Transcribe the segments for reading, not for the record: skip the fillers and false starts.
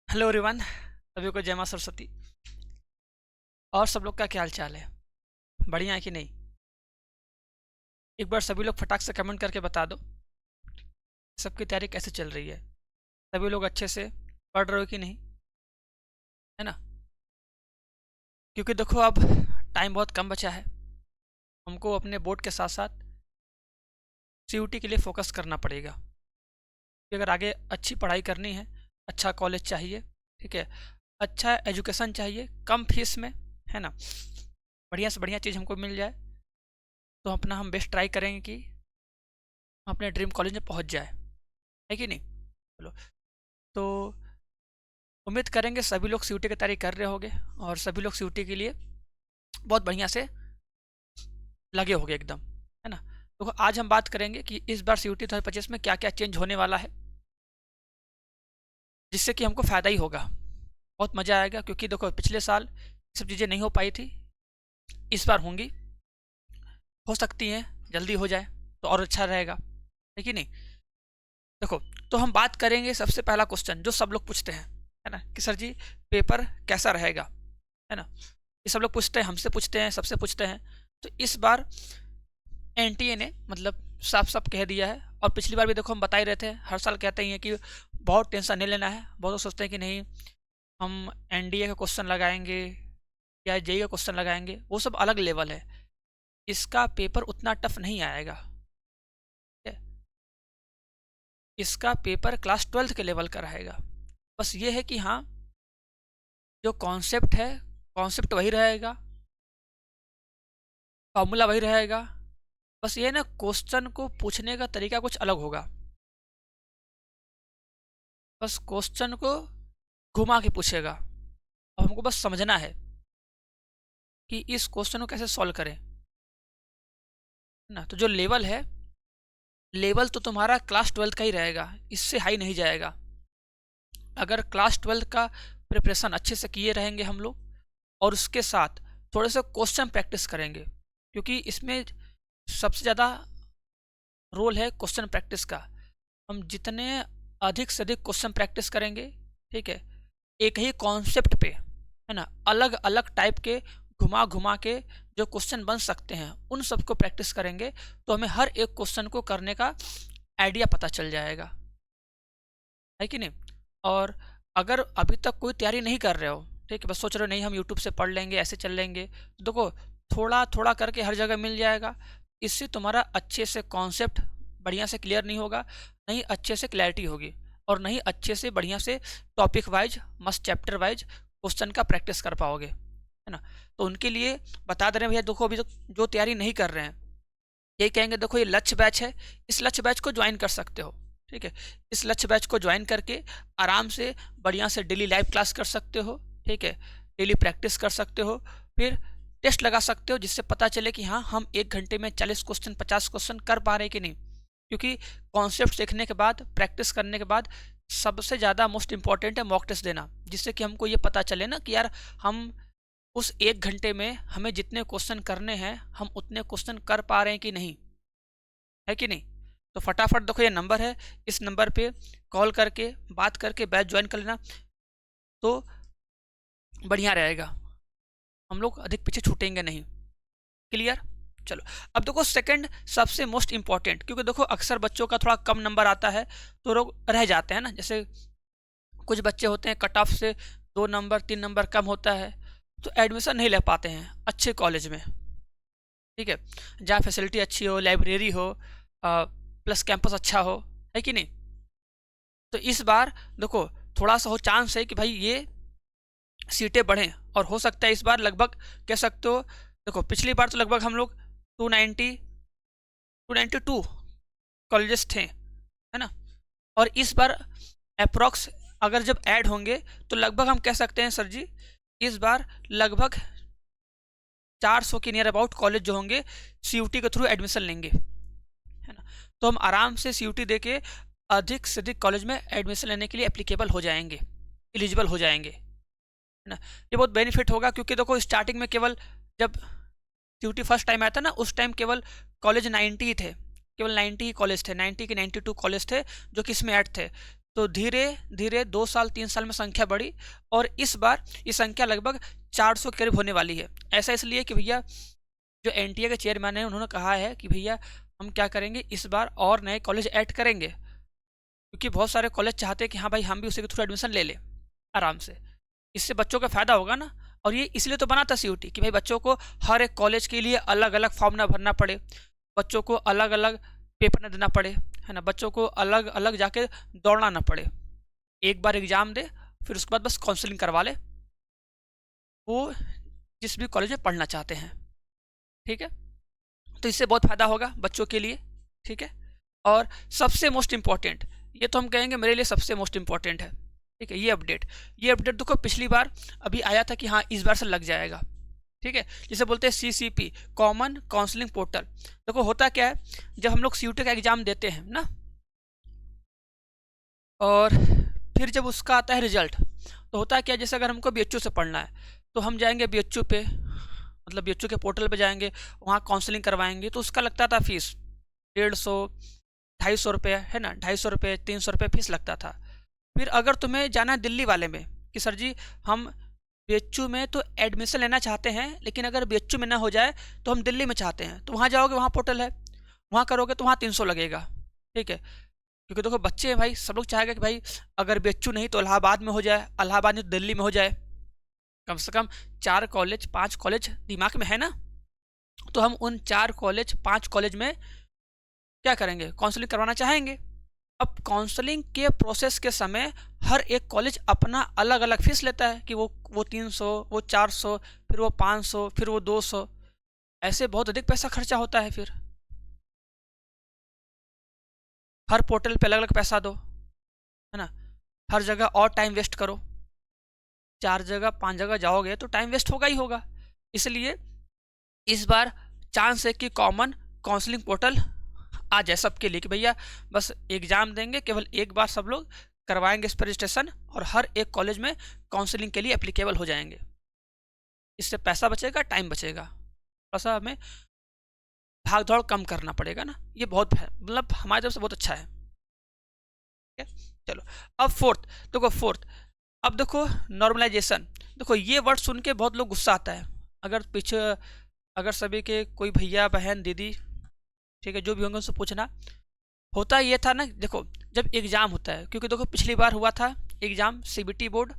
Hello everyone, सभी को जय मां सरस्वती। और सब लोग का क्या हाल चाल है? बढ़िया है कि नहीं? एक बार सभी लोग फटाक से कमेंट करके बता दो सबकी तैयारी कैसे चल रही है। सभी लोग अच्छे से पढ़ रहे हो कि नहीं, है ना? क्योंकि देखो अब टाइम बहुत कम बचा है। हमको अपने बोर्ड के साथ साथ सीयूटी के लिए फोकस करना पड़ेगा कि अगर आगे अच्छी पढ़ाई करनी है, अच्छा कॉलेज चाहिए, ठीक है, अच्छा एजुकेशन चाहिए कम फीस में, है ना, बढ़िया से बढ़िया चीज़ हमको मिल जाए, तो अपना हम बेस्ट ट्राई करेंगे कि हम अपने ड्रीम कॉलेज में पहुंच जाए, है कि नहीं? चलो, तो उम्मीद करेंगे सभी लोग सीयूटी की तैयारी कर रहे होंगे और सभी लोग सीयूटी के लिए बहुत बढ़िया से लगे होंगे एकदम, है ना? तो आज हम बात करेंगे कि इस बार सीयूटी 2025 में क्या क्या चेंज होने वाला है, जिससे कि हमको फ़ायदा ही होगा। बहुत मज़ा आएगा क्योंकि देखो पिछले साल ये सब चीज़ें नहीं हो पाई थी, इस बार होंगी, हो सकती हैं जल्दी हो जाए तो और अच्छा रहेगा, है कि नहीं? देखो, तो हम बात करेंगे सबसे पहला क्वेश्चन जो सब लोग पूछते हैं, है ना, कि सर जी पेपर कैसा रहेगा, है ना? ये सब लोग पूछते हैं, हमसे पूछते हैं, सबसे पूछते हैं। तो इस बार एनटीए ने मतलब साफ साफ कह दिया है, और पिछली बार भी देखो हम बता ही रहे थे, हर साल कहते ही हैं कि बहुत टेंशन नहीं लेना है। बहुत लोग सोचते हैं कि नहीं हम एनडीए का क्वेश्चन लगाएंगे या जेई का क्वेश्चन लगाएंगे, वो सब अलग लेवल है, इसका पेपर उतना टफ नहीं आएगा। ठीक है? इसका पेपर क्लास 12th के लेवल का रहेगा। बस ये है कि हाँ, जो कॉन्सेप्ट है, कॉन्सेप्ट वही रहेगा, फॉर्मूला वही रहेगा। बस ये ना क्वेश्चन को पूछने का तरीका कुछ अलग होगा। बस क्वेश्चन को घुमा के पूछेगा, अब हमको बस समझना है कि इस क्वेश्चन को कैसे सॉल्व करें, ना? तो जो लेवल है, लेवल तो तुम्हारा क्लास 12th का ही रहेगा, इससे हाई नहीं जाएगा। अगर क्लास 12th का प्रिपरेशन अच्छे से किए रहेंगे हम लोग, और उसके साथ थोड़े से क्वेश्चन प्रैक्टिस करेंगे, क्योंकि इसमें सबसे ज़्यादा रोल है क्वेश्चन प्रैक्टिस का। हम जितने अधिक से अधिक क्वेश्चन प्रैक्टिस करेंगे, ठीक है, एक ही कॉन्सेप्ट पे, है ना, अलग अलग टाइप के घुमा घुमा के जो क्वेश्चन बन सकते हैं उन सबको प्रैक्टिस करेंगे, तो हमें हर एक क्वेश्चन को करने का आइडिया पता चल जाएगा, है कि नहीं? और अगर अभी तक कोई तैयारी नहीं कर रहे हो, ठीक है, बस सोच रहे हो नहीं हम यूट्यूब से पढ़ लेंगे, ऐसे चल लेंगे, तो देखो थोड़ा थोड़ा करके हर जगह मिल जाएगा। इससे तुम्हारा अच्छे से कॉन्सेप्ट बढ़िया से क्लियर नहीं होगा, नहीं अच्छे से क्लैरिटी होगी, और नहीं अच्छे से बढ़िया से topic wise must chapter wise question का प्रैक्टिस कर पाओगे, है ना? तो उनके लिए बता दे रहे हैं भैया, देखो अभी तक जो तैयारी नहीं कर रहे हैं, ये कहेंगे देखो ये लक्ष्य बैच है, इस लक्ष्य बैच को ज्वाइन कर सकते हो, ठीक है, इस लक्ष्य बैच को ज्वाइन करके आराम से बढ़िया से डेली लाइव क्लास कर सकते हो, ठीक है, डेली प्रैक्टिस कर सकते हो, फिर टेस्ट लगा सकते हो, जिससे पता चले कि हाँ हम 1 घंटे में 40 क्वेश्चन 50 क्वेश्चन कर पा रहे हैं कि नहीं। क्योंकि कॉन्सेप्ट सीखने के बाद, प्रैक्टिस करने के बाद सबसे ज़्यादा मोस्ट इंपॉर्टेंट है मॉक टेस्ट देना, जिससे कि हमको ये पता चले ना कि यार हम उस 1 घंटे में हमें जितने क्वेश्चन करने हैं हम उतने क्वेश्चन कर पा रहे हैं कि नहीं, है कि नहीं? तो फटाफट देखो ये नंबर है, इस नंबर पे कॉल करके बात करके बैच ज्वाइन कर लेना, तो बढ़िया रहेगा, हम लोग अधिक पीछे छूटेंगे नहीं। क्लियर? चलो, अब देखो सेकंड सबसे मोस्ट इंपॉर्टेंट, क्योंकि देखो अक्सर बच्चों का थोड़ा कम नंबर आता है तो लोग रह जाते हैं ना, जैसे कुछ बच्चे होते हैं कट ऑफ से 2 नंबर 3 नंबर कम होता है, तो एडमिशन नहीं ले पाते हैं अच्छे कॉलेज में, ठीक है, जहाँ फैसिलिटी अच्छी हो, लाइब्रेरी हो, प्लस कैंपस अच्छा हो, है कि नहीं? तो इस बार देखो थोड़ा सा हो चांस है कि भाई ये सीटें बढ़ें, और हो सकता है इस बार लगभग कह सकते हो, देखो पिछली बार तो लगभग हम लोग 290 292 कॉलेजेस थे, है ना, और इस बार अप्रॉक्स अगर जब ऐड होंगे तो लगभग हम कह सकते हैं सर जी इस बार लगभग 400 के नियर अबाउट कॉलेज जो होंगे सीयूटी के थ्रू एडमिशन लेंगे, है ना? तो हम आराम से सीयूटी देके अधिक से अधिक कॉलेज में एडमिशन लेने के लिए एप्लीकेबल हो जाएंगे, एलिजिबल हो जाएंगे, है ना? ये बहुत बेनिफिट होगा, क्योंकि देखो स्टार्टिंग में केवल जब सीयूटी फर्स्ट टाइम आया था ना, उस टाइम केवल कॉलेज 90 ही थे, केवल 90 ही कॉलेज थे, 90 के 92 कॉलेज थे जो कि इसमें ऐड थे। तो धीरे धीरे 2 साल 3 साल में संख्या बढ़ी और इस बार ये संख्या लगभग 400 के करीब होने वाली है। ऐसा इसलिए कि भैया जो एनटीए के चेयरमैन हैं उन्होंने कहा है कि भैया हम क्या करेंगे, इस बार और नए कॉलेज ऐड करेंगे, क्योंकि बहुत सारे कॉलेज चाहते हैं कि हाँ भाई हम भी उसी के थ्रू एडमिशन ले लें आराम से। इससे बच्चों का फ़ायदा होगा ना। और ये इसलिए तो बना था सीयूटी कि भाई बच्चों को हर एक कॉलेज के लिए अलग अलग फॉर्म ना भरना पड़े, बच्चों को अलग अलग पेपर ना देना पड़े, है ना, बच्चों को अलग अलग जाके दौड़ना ना पड़े। एक बार एग्ज़ाम दे, फिर उसके बाद बस काउंसलिंग करवा ले वो जिस भी कॉलेज में पढ़ना चाहते हैं। ठीक है, तो इससे बहुत फ़ायदा होगा बच्चों के लिए। ठीक है, और सबसे मोस्ट इम्पॉर्टेंट, ये तो हम कहेंगे मेरे लिए सबसे मोस्ट इम्पॉर्टेंट है। ठीक है, ये अपडेट देखो पिछली बार अभी आया था कि हाँ इस बार से लग जाएगा। ठीक है, जिसे बोलते हैं CCP, कॉमन काउंसलिंग पोर्टल। देखो होता क्या है, जब हम लोग सीयूटी का एग्ज़ाम देते हैं ना, और फिर जब उसका आता है रिजल्ट, तो होता है क्या, जैसे अगर हमको BHU से पढ़ना है तो हम जाएंगे BHU पे, मतलब BHU के पोर्टल पे जाएंगे, वहाँ काउंसलिंग करवाएंगे, तो उसका लगता था फीस 150 250 रुपये, है ना, 250 रुपये 300 रुपये फीस लगता था। फिर अगर तुम्हें जाना है दिल्ली वाले में कि सर जी हम BHU में तो एडमिशन लेना चाहते हैं, लेकिन अगर BHU में ना हो जाए तो हम दिल्ली में चाहते हैं, तो वहाँ जाओगे, वहाँ पोर्टल है, वहाँ करोगे तो वहाँ 300 लगेगा। ठीक है, क्योंकि देखो बच्चे हैं भाई, सब लोग चाहेगा कि भाई अगर BHU नहीं तो इलाहाबाद में हो जाए, इलाहाबाद नहीं तो दिल्ली में हो जाए, कम से कम 4 कॉलेज 5 कॉलेज दिमाग में है ना। तो हम उन 4 कॉलेज 5 कॉलेज में क्या करेंगे, काउंसलिंग करवाना चाहेंगे। अब काउंसलिंग के प्रोसेस के समय हर एक कॉलेज अपना अलग अलग फीस लेता है कि वो 300, वो 400, फिर वो 500, फिर वो 200, ऐसे बहुत अधिक पैसा खर्चा होता है। फिर हर पोर्टल पे अलग अलग पैसा दो, है ना, हर जगह और टाइम वेस्ट करो, 4 जगह 5 जगह जाओगे तो टाइम वेस्ट होगा ही होगा। इसलिए इस बार चांस है कि कॉमन काउंसलिंग पोर्टल आ जाए सबके लिए, कि भैया बस एग्ज़ाम देंगे, केवल एक बार सब लोग करवाएंगे इस पर रजिस्ट्रेशन और हर एक कॉलेज में काउंसलिंग के लिए एप्लीकेबल हो जाएंगे। इससे पैसा बचेगा, टाइम बचेगा, थोड़ा सा हमें भाग दौड़ कम करना पड़ेगा ना। ये बहुत मतलब हमारी तरफ से बहुत अच्छा है। ठीक है, चलो अब फोर्थ, अब देखो नॉर्मलाइजेशन। देखो ये वर्ड सुन के बहुत लोग गुस्सा आता है, अगर पीछे अगर सभी के कोई भैया बहन दीदी, ठीक है, जो भी होंगे उनसे पूछना। होता ये था ना, देखो जब एग्ज़ाम होता है, क्योंकि देखो पिछली बार हुआ था एग्ज़ाम CBT बोर्ड,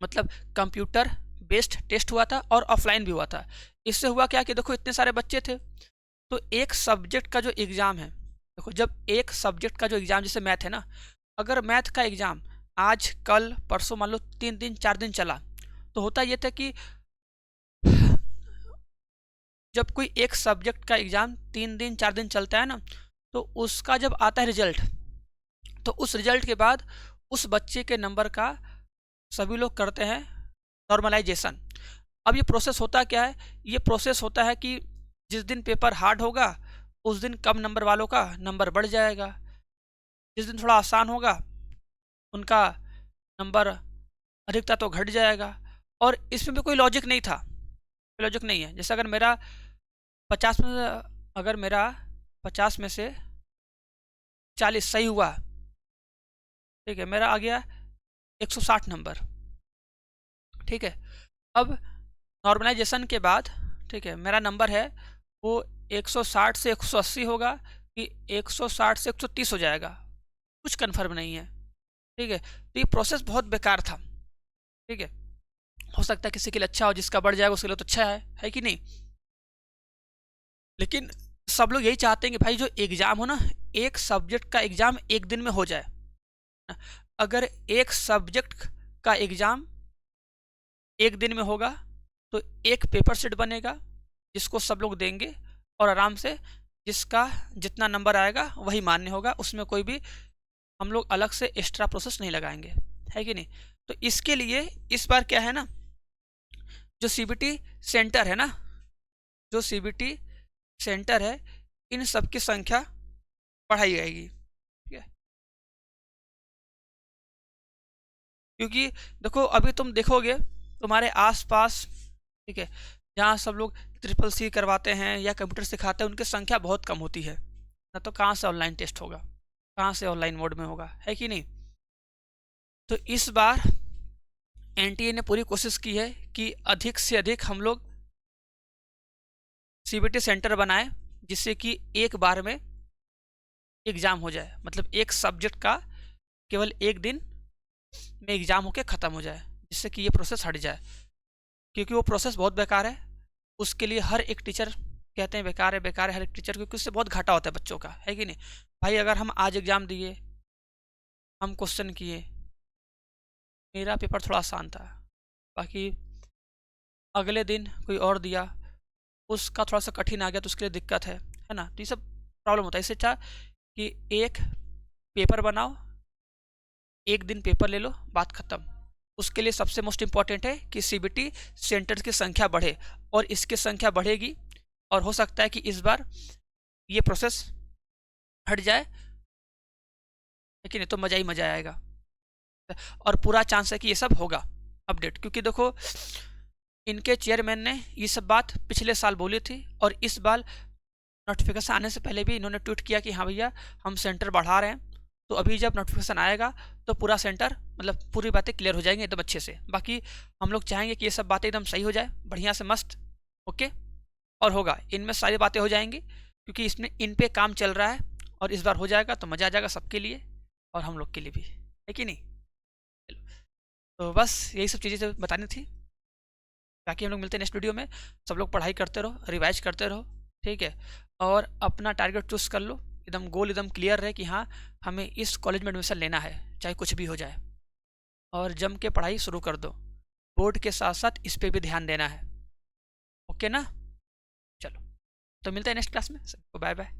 मतलब कंप्यूटर बेस्ड टेस्ट हुआ था और ऑफलाइन भी हुआ था। इससे हुआ क्या कि देखो इतने सारे बच्चे थे, तो एक सब्जेक्ट का जो एग्ज़ाम है, देखो जब एक सब्जेक्ट का जो एग्ज़ाम, जैसे मैथ है ना, अगर मैथ का एग्ज़ाम आज कल परसों मान लो 3 दिन 4 दिन चला, तो होता ये था कि जब कोई एक सब्जेक्ट का एग्ज़ाम 3 दिन 4 दिन चलता है ना, तो उसका जब आता है रिजल्ट, तो उस रिजल्ट के बाद उस बच्चे के नंबर का सभी लोग करते हैं नॉर्मलाइजेशन। अब ये प्रोसेस होता क्या है, ये प्रोसेस होता है कि जिस दिन पेपर हार्ड होगा उस दिन कम नंबर वालों का नंबर बढ़ जाएगा, जिस दिन थोड़ा आसान होगा उनका नंबर अधिकता तो घट जाएगा। और इसमें भी कोई लॉजिक नहीं था, कोई लॉजिक नहीं है। जैसे अगर मेरा 50 में अगर मेरा 50 में से 40 सही हुआ, ठीक है, मेरा आ गया 160 नंबर। ठीक है, अब नॉर्मलाइजेशन के बाद, ठीक है, मेरा नंबर है वो 160 से 180 होगा कि 160 से 130 हो जाएगा, कुछ कंफर्म नहीं है। ठीक है, तो ये प्रोसेस बहुत बेकार था। ठीक है, हो सकता है किसी के लिए अच्छा हो, जिसका बढ़ जाएगा उसके लिए तो अच्छा है कि नहीं। लेकिन सब लोग यही चाहते हैं कि भाई जो एग्ज़ाम हो ना, एक सब्जेक्ट का एग्ज़ाम एक दिन में हो जाए। अगर एक सब्जेक्ट का एग्ज़ाम एक दिन में होगा तो एक पेपर सेट बनेगा जिसको सब लोग देंगे, और आराम से जिसका जितना नंबर आएगा वही मान्य होगा, उसमें कोई भी हम लोग अलग से एक्स्ट्रा प्रोसेस नहीं लगाएंगे, है कि नहीं। तो इसके लिए इस बार क्या है ना, जो CBT सेंटर है ना, जो CBT सेंटर है, इन सब की संख्या बढ़ाई जाएगी। ठीक है, क्योंकि देखो अभी तुम देखोगे तुम्हारे आसपास, ठीक है, जहाँ सब लोग CCC करवाते हैं या कंप्यूटर सिखाते हैं, उनकी संख्या बहुत कम होती है ना, तो कहाँ से ऑनलाइन टेस्ट होगा। कहाँ से ऑनलाइन मोड में होगा, है कि नहीं। तो इस बार एनटीए ने पूरी कोशिश की है कि अधिक से अधिक हम लोग सीबीटी सेंटर बनाएं, जिससे कि एक बार में एग्ज़ाम हो जाए, मतलब एक सब्जेक्ट का केवल एक दिन में एग्ज़ाम होके ख़त्म हो जाए, जिससे कि ये प्रोसेस हट जाए। क्योंकि वो प्रोसेस बहुत बेकार है, उसके लिए हर एक टीचर कहते हैं बेकार है बेकार है, हर एक टीचर, क्योंकि उससे बहुत घाटा होता है बच्चों का, है कि नहीं भाई। अगर हम आज एग्ज़ाम दिए, हम क्वेश्चन किए, मेरा पेपर थोड़ा आसान था, बाकी अगले दिन कोई और दिया, उसका थोड़ा सा कठिन आ गया, तो उसके लिए दिक्कत है ना। तो ये सब प्रॉब्लम होता है। इससे अच्छा कि एक पेपर बनाओ, एक दिन पेपर ले लो, बात ख़त्म। उसके लिए सबसे मोस्ट इम्पॉर्टेंट है कि सीबीटी सेंटर्स की संख्या बढ़े, और इसकी संख्या बढ़ेगी, और हो सकता है कि इस बार ये प्रोसेस हट जाए, लेकिन नहीं तो मज़ा ही मज़ा आएगा। और पूरा चांस है कि ये सब होगा अपडेट, क्योंकि देखो इनके चेयरमैन ने ये सब बात पिछले साल बोली थी, और इस बार नोटिफिकेशन आने से पहले भी इन्होंने ट्वीट किया कि हाँ भैया हम सेंटर बढ़ा रहे हैं। तो अभी जब नोटिफिकेशन आएगा तो पूरा सेंटर, मतलब पूरी बातें क्लियर हो जाएंगी एकदम अच्छे से। बाकी हम लोग चाहेंगे कि ये सब बातें एकदम सही हो जाए, बढ़िया से मस्त, ओके। और होगा, इनमें सारी बातें हो जाएंगी, क्योंकि इसमें इन पे काम चल रहा है, और इस बार हो जाएगा तो मज़ा आ जाएगा सबके लिए, और हम लोग के लिए भी, है कि नहीं। चलो, तो बस यही सब चीज़ें बतानी थी। बाकी हम लोग मिलते हैं नेक्स्ट वीडियो में। सब लोग पढ़ाई करते रहो, रिवाइज करते रहो, ठीक है। और अपना टारगेट चूज़ कर लो, एकदम गोल एकदम क्लियर रहे कि हाँ हमें इस कॉलेज में एडमिशन लेना है, चाहे कुछ भी हो जाए। और जम के पढ़ाई शुरू कर दो, बोर्ड के साथ साथ इस पर भी ध्यान देना है, ओके ना। चलो, तो मिलते हैं नेक्स्ट क्लास में, सबको बाय बाय।